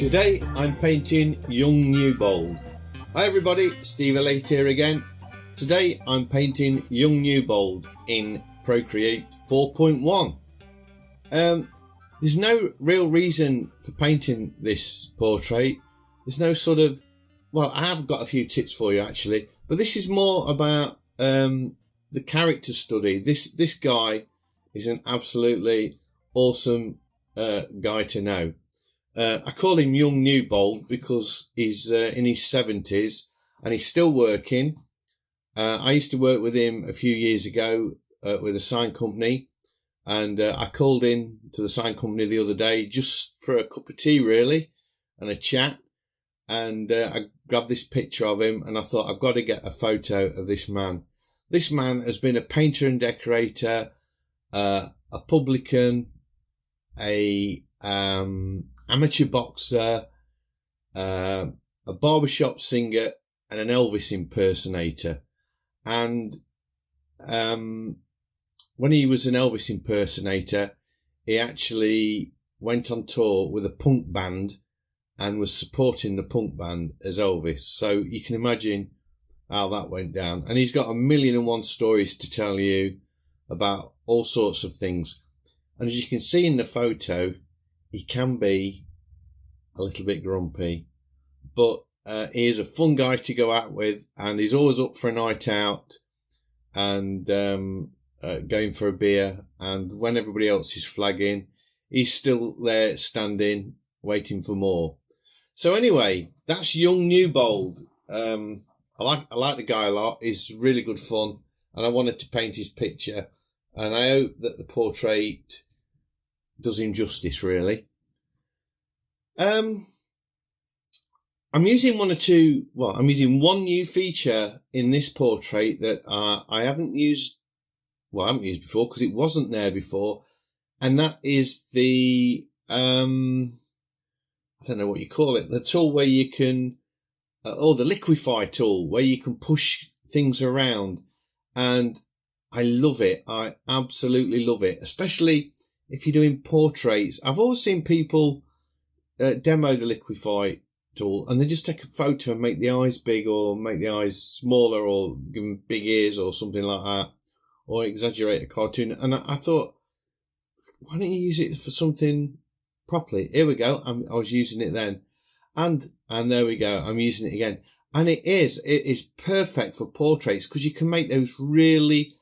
Today I'm painting Young Newbold. Hi everybody, Steve Elliott here again. Today I'm painting Young Newbold in Procreate 4.1. There's no real reason for painting this portrait. There's no sort of, well, I have got a few tips for you actually, but this is more about the character study. This guy is an absolutely awesome guy to know. I call him Young Newbold because he's in his 70s and he's still working. I used to work with him a few years ago with a sign company, and I called in to the sign company the other day just for a cup of tea really and a chat, and I grabbed this picture of him and I thought I've got to get a photo of this man. This man has been a painter and decorator, a publican, a amateur boxer, a barbershop singer, and an Elvis impersonator. And when he was an Elvis impersonator, he actually went on tour with a punk band and was supporting the punk band as Elvis. So you can imagine how that went down. And he's got 1,000,001 stories to tell you about all sorts of things. And as you can see in the photo, he can be a little bit grumpy, but he is a fun guy to go out with, and he's always up for a night out and going for a beer. And when everybody else is flagging, he's still there standing, waiting for more. So anyway, that's Young Newbold. I like the guy a lot. He's really good fun, and I wanted to paint his picture, and I hope that the portrait does him justice, really. I'm using I'm using one new feature in this portrait that I haven't used before because it wasn't there before, and that is the I don't know what you call it, the tool where you can or the Liquify tool where you can push things around, and I love it. I absolutely love it, especially if you're doing portraits. I've always seen people demo the Liquify tool and they just take a photo and make the eyes big or make the eyes smaller or give them big ears or something like that, or exaggerate a cartoon. And I thought, why don't you use it for something properly? Here we go. I was using it then. And there we go. I'm using it again. And it is perfect for portraits because you can make those really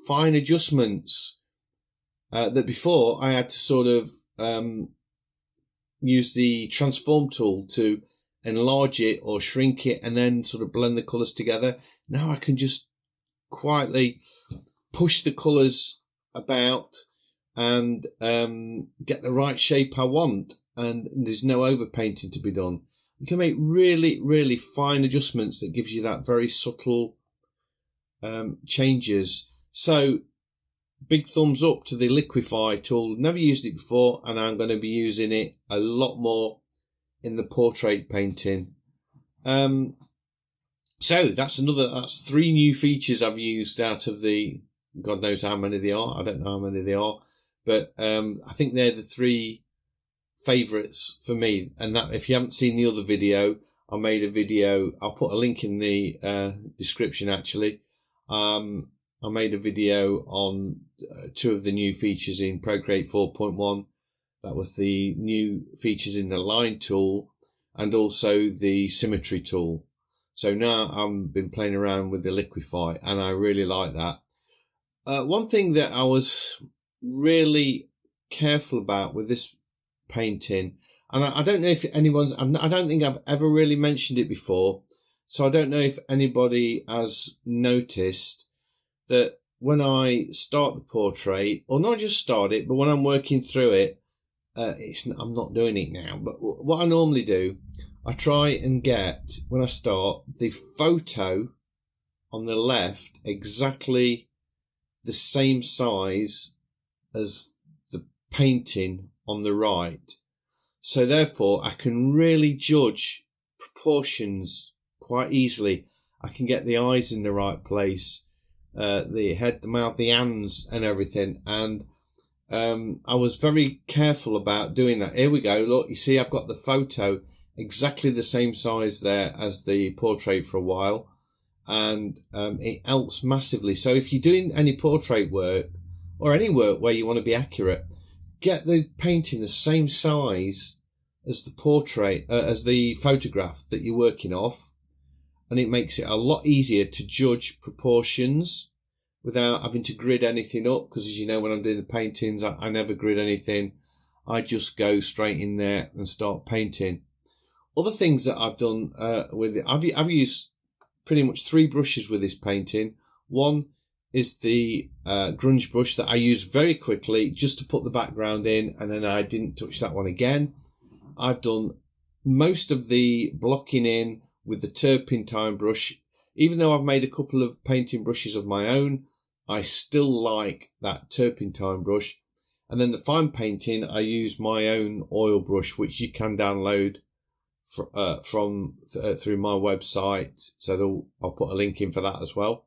fine adjustments that before I had to sort of use the transform tool to enlarge it or shrink it and then sort of blend the colours together. Now I can just quietly push the colours about and get the right shape I want, and there's no overpainting to be done. You can make really, really fine adjustments that gives you that very subtle changes. So big thumbs up to the Liquify tool. Never used it before, and I'm going to be using it a lot more in the portrait painting. So that's 3 new features I've used out of the, God knows how many they are. I don't know how many they are, but I think they're the 3 favourites for me. And that, if you haven't seen the other video, I made a video. I'll put a link in the description actually. I made a video on 2 of the new features in Procreate 4.1. That was the new features in the line tool and also the symmetry tool. So now I've been playing around with the Liquify and I really like that. One thing that I was really careful about with this painting, and I don't know if I don't think I've ever really mentioned it before, so I don't know if anybody has noticed that when I start the portrait, or not just start it, but when I'm working through it, I'm not doing it now, but what I normally do, I try and get, when I start, the photo on the left exactly the same size as the painting on the right. So therefore, I can really judge proportions quite easily. I can get the eyes in the right place, the head, the mouth, the hands and everything. And I was very careful about doing that. Here we go. Look, you see, I've got the photo exactly the same size there as the portrait for a while, and it helps massively. So if you're doing any portrait work or any work where you want to be accurate, get the painting the same size as the portrait, as the photograph that you're working off, and it makes it a lot easier to judge proportions without having to grid anything up, because as you know, when I'm doing the paintings, I never grid anything. I just go straight in there and start painting. Other things that I've done with it, I've used pretty much 3 brushes with this painting. One is the grunge brush that I used very quickly just to put the background in, and then I didn't touch that one again. I've done most of the blocking in with the turpentine brush. Even though I've made a couple of painting brushes of my own, I still like that turpentine brush. And then the fine painting, I use my own oil brush, which you can download through my website. So I'll put a link in for that as well.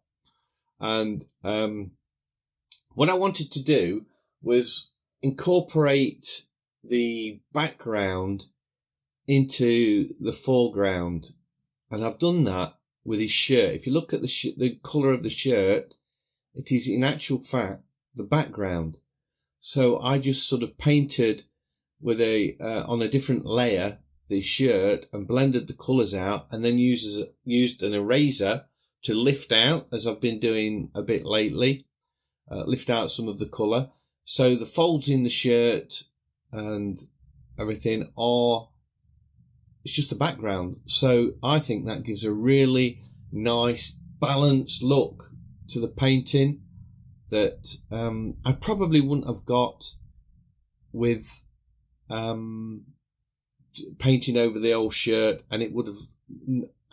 And what I wanted to do was incorporate the background into the foreground. And I've done that with his shirt. If you look at the colour of the shirt, it is in actual fact the background. So I just sort of painted with on a different layer the shirt and blended the colours out, and then used an eraser to lift out, as I've been doing a bit lately, lift out some of the colour. So the folds in the shirt and everything it's just the background. So I think that gives a really nice balanced look to the painting that I probably wouldn't have got with painting over the old shirt, and it would have,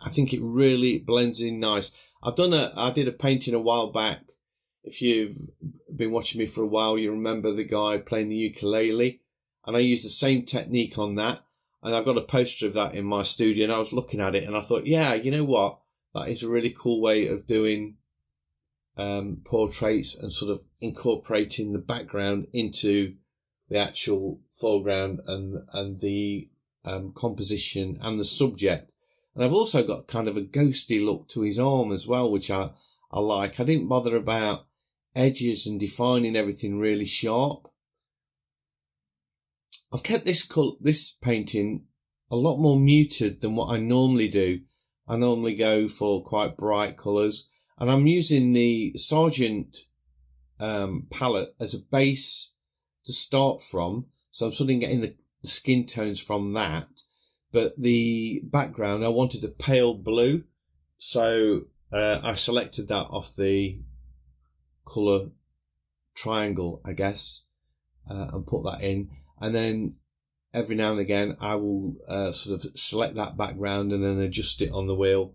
I think it really blends in nice. I did a painting a while back. If you've been watching me for a while, you remember the guy playing the ukulele, and I used the same technique on that, and I've got a poster of that in my studio, and I was looking at it and I thought, yeah, you know what, that is a really cool way of doing portraits and sort of incorporating the background into the actual foreground and the composition and the subject. And I've also got kind of a ghosty look to his arm as well, which I like. I didn't bother about edges and defining everything really sharp. I've kept this painting a lot more muted than what I normally do. I normally go for quite bright colours, and I'm using the Sargent palette as a base to start from. So I'm sort of getting the skin tones from that. But the background, I wanted a pale blue. So I selected that off the colour triangle, I guess, and put that in. And then every now and again, I will sort of select that background and then adjust it on the wheel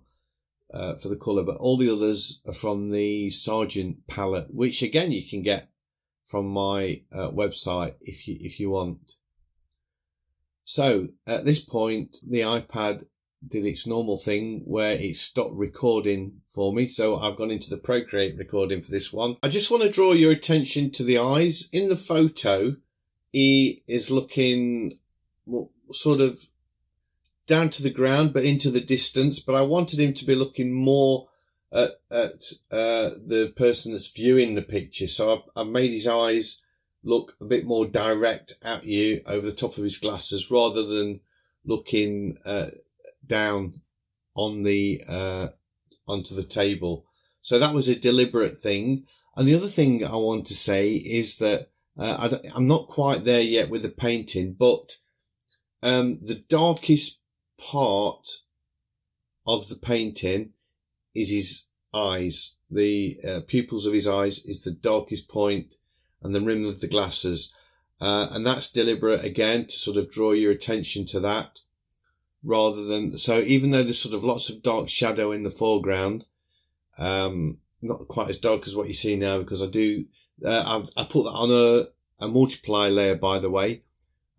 for the colour. But all the others are from the Sargent palette, which again you can get from my website if you want. So at this point, the iPad did its normal thing where it stopped recording for me. So I've gone into the Procreate recording for this one. I just want to draw your attention to the eyes. In the photo, he is looking sort of down to the ground, but into the distance. But I wanted him to be looking more at the person that's viewing the picture. So I've made his eyes look a bit more direct at you over the top of his glasses, rather than looking down on the onto the table. So that was a deliberate thing. And the other thing I want to say is that I'm not quite there yet with the painting, but the darkest part of the painting is his eyes. The pupils of his eyes is the darkest point, and the rim of the glasses. And that's deliberate again, to sort of draw your attention to that, rather than, so even though there's sort of lots of dark shadow in the foreground, not quite as dark as what you see now, because I put that on a multiply layer, by the way,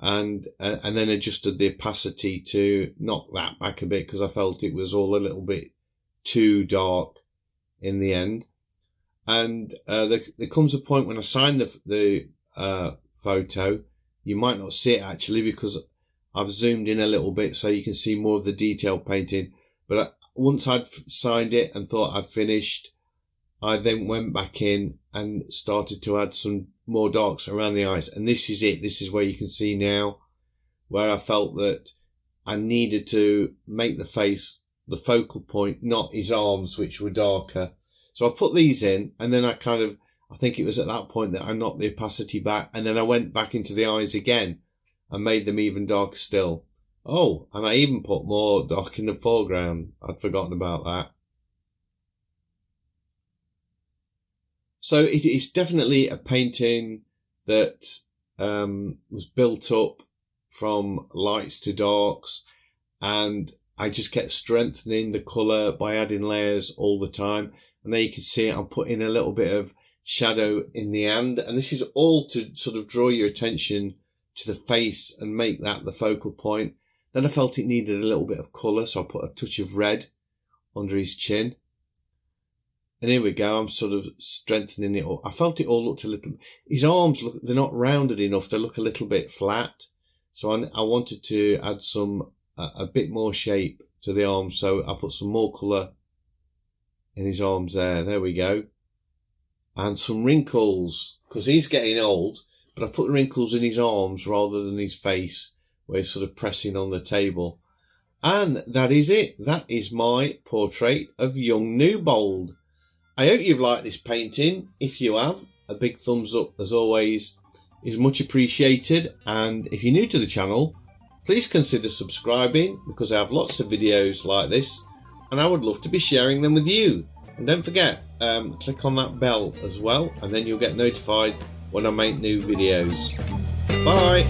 and then adjusted the opacity to knock that back a bit, because I felt it was all a little bit too dark in the end. And there comes a point when I sign the photo, you might not see it actually, because I've zoomed in a little bit so you can see more of the detailed painting. But once I'd signed it and thought I'd finished, I then went back in and started to add some more darks around the eyes. And this is it. This is where you can see now where I felt that I needed to make the face the focal point, not his arms, which were darker. So I put these in, and then I think it was at that point that I knocked the opacity back, and then I went back into the eyes again and made them even darker still. Oh, and I even put more dark in the foreground. I'd forgotten about that. So it is definitely a painting that was built up from lights to darks, and I just kept strengthening the colour by adding layers all the time. And there you can see I'm putting a little bit of shadow in the hand, and this is all to sort of draw your attention to the face and make that the focal point. Then I felt it needed a little bit of colour, so I put a touch of red under his chin. And here we go, I'm sort of strengthening it all. I felt it all looked a little, his arms look, they're not rounded enough, they look a little bit flat. So I wanted to add a bit more shape to the arms, so I put some more colour in his arms there we go. And some wrinkles, because he's getting old, but I put the wrinkles in his arms rather than his face, where he's sort of pressing on the table. And that is it. That is my portrait of Young Newbold. I hope you've liked this painting. If you have, a big thumbs up as always is much appreciated. And if you're new to the channel, please consider subscribing, because I have lots of videos like this and I would love to be sharing them with you. And don't forget, click on that bell as well, and then you'll get notified when I make new videos. Bye!